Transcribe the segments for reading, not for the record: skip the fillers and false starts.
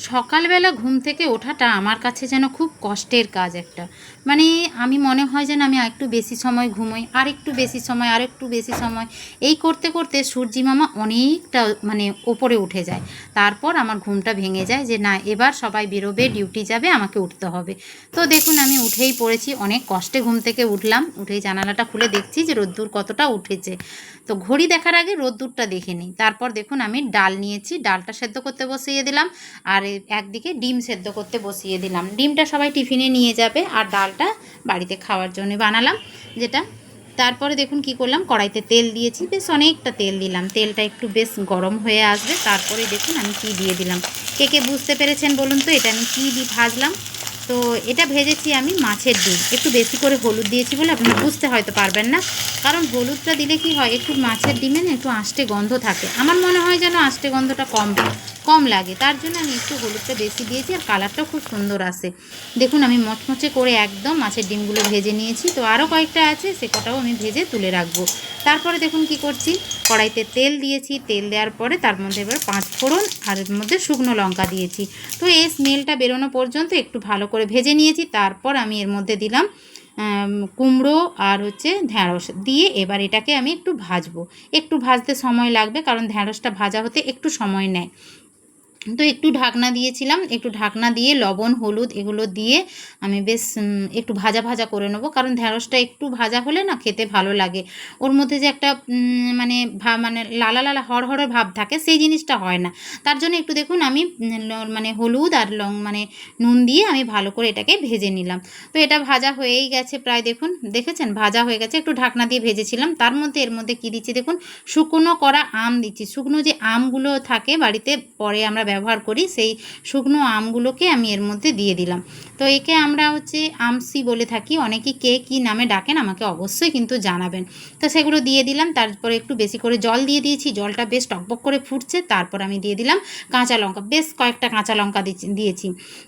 সকালবেলা ঘুম থেকে ওঠাটা আমার কাছে যেন খুব কষ্টের কাজ একটা। মানে আমি মনে হয় যেন আমি আরেকটু বেশি সময় ঘুমোই, আরেকটু বেশি সময়, আরেকটু বেশি সময়, এই করতে করতে সূর্যি মামা অনেকটা মানে ওপরে উঠে যায়। তারপর আমার ঘুমটা ভেঙে যায় যে না, এবার সবাই বেরোবে, ডিউটি যাবে, আমাকে উঠতে হবে। তো দেখুন আমি উঠেই পড়েছি, অনেক কষ্টে ঘুম থেকে উঠলাম। উঠেই জানালাটা খুলে দেখছি যে রোদ্দুর কতটা উঠেছে। তো ঘড়ি দেখার আগে রোদ্দুরটা দেখে নিই। তারপর দেখুন আমি ডাল নিয়েছি, ডালটা সেদ্ধ করতে বসিয়ে দিলাম। আর একদিকে ডিম সেদ্ধ করতে বসিয়ে দিলাম। ডিমটা সবাই টিফিনে নিয়ে যাবে, আর ডালটা বাড়িতে খাওয়ার জন্য বানালাম যেটা। তারপরে দেখুন কি করলাম, কড়াইতে তেল দিয়েছি, বেশ অনেকটা তেল দিলাম। তেলটা একটু বেশ গরম হয়ে আসবে, তারপরে দেখুন আমি কি দিয়ে দিলাম। কে কে বুঝতে পেরেছেন বলুন তো এটা আমি কী দিয়ে ভাজলাম? তো এটা ভেজেছি আমি মাছের ডিম। একটু বেশি করে হলুদ দিয়েছি বলে আপনারা বুঝতে হয়তো পারবেন না, কারণ হলুদটা দিলে কি হয়, একটু মাছের ডিমে না একটু আষ্টে গন্ধ থাকে। আমার মনে হয় যেন আষ্টে গন্ধটা কম কম লাগে, তার জন্য আমি একটু হলুদটা বেশি দিয়েছি। আর কালারটাও খুব সুন্দর আসে। দেখুন আমি মচমচে করে একদম মাছের ডিমগুলো ভেজে নিয়েছি। তো আরও কয়েকটা আছে, সে কটাও আমি ভেজে তুলে রাখবো। তারপরে দেখুন কি করছি, কড়াইতে তেল দিয়েছি। তেল দেওয়ার পরে তার মধ্যে এবার 5 ফোড়ন আর এর মধ্যে শুকনো লঙ্কা দিয়েছি। তো এই স্মেলটা বেরোনো পর্যন্ত একটু ভালো করে ভেজে নিয়েছি। তারপর আমি এর মধ্যে দিলাম কুমড়ো আর ঢ্যাঁড়স দিয়ে এবার এটাকে আমি একটু ভাজবো। একটু ভাজতে সময় লাগবে, কারণ ঢ্যাঁড়সটা ভাজা হতে একটু সময় নেয়। তো একটু ঢাকনা দিয়েছিলাম, একটু ঢাকনা দিয়ে লবণ হলুদ এগুলো দিয়ে আমি বেশ একটু ভাজা ভাজা করে নেবো, কারণ ঢ্যাঁড়সটা একটু ভাজা হলে না খেতে ভালো লাগে। ওর মধ্যে যে একটা মানে মানে লালা লালা হড়হড়ে ভাব থাকে, সেই জিনিসটা হয় না। তার জন্য একটু দেখুন আমি মানে হলুদ আর মানে নুন দিয়ে আমি ভালো করে এটাকে ভেজে নিলাম। তো এটা ভাজা হয়েই গেছে প্রায়, দেখুন দেখেছেন ভাজা হয়ে গেছে। একটু ঢাকনা দিয়ে ভেজেছিলাম। তার মধ্যে এর মধ্যে কী দিচ্ছি দেখুন, শুকনো করা আম দিচ্ছি। শুকনো যে আমগুলো থাকে বাড়িতে, পরে আমরা ব্যবহার করি, সেই শুকনো আমগুলোকে আমি এর মধ্যে দিয়ে দিলাম। তো একে আমরা আমসি বলে থাকি, অনেকেই কে কী নামে ডাকেন আমাকে অবশ্যই কিন্তু জানাবেন। তো সেগুলো দিয়ে দিলাম। তারপরে একটু বেশি করে জল দিয়ে দিয়েছি, জলটা বেশ টকবক করে ফুটছে। তারপর আমি দিয়ে দিলাম কাঁচা লঙ্কা, বেশ কয়েকটা কাঁচা লঙ্কা দিয়েছি।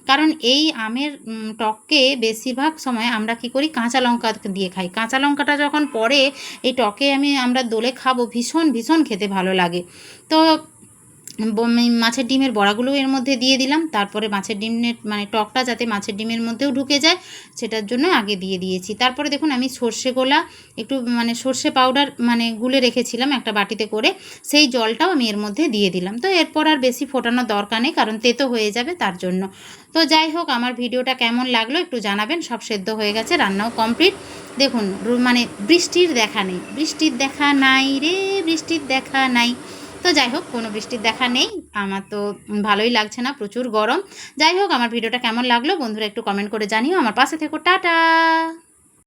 কারণ এই আমের টককে বেশিরভাগ সময় আমরা কি করি, কাঁচা লঙ্কা দিয়ে খাই। কাঁচা লঙ্কাটা যখন পড়ে এই টকে আমরা দোলে খাবো, ভীষণ ভীষণ খেতে ভালো লাগে। তো মাছের ডিমের বড়াগুলো এর মধ্যে দিয়ে দিলাম। তারপরে মাছের ডিমের মানে টকটা যাতে মাছের ডিমের মধ্যেও ঢুকে যায়, সেটার জন্য আগে দিয়ে দিয়েছি। তারপরে দেখুন আমি সর্ষে গোলা একটু মানে সর্ষে পাউডার মানে গুলে রেখেছিলাম একটা বাটিতে করে, সেই জলটাও আমি এর মধ্যে দিয়ে দিলাম। তো এরপর আর বেশি ফোটানোর দরকার নেই, কারণ তেতো হয়ে যাবে তার জন্য। তো যাই হোক, আমার ভিডিওটা কেমন লাগলো একটু জানাবেন। সব সেদ্ধ হয়ে গেছে, রান্নাও কমপ্লিট। দেখুন মানে বৃষ্টির দেখা নেই, বৃষ্টির দেখা নাই রে, বৃষ্টির দেখা নাই। তো যাই হোক, কোনো বৃষ্টির দেখা নেই। আমার তো ভালোই লাগছে না, প্রচুর গরম। যাই হোক, আমার ভিডিওটা কেমন লাগলো বন্ধুরা একটু কমেন্ট করে জানিও। আমার পাশে থেকো, টাটা।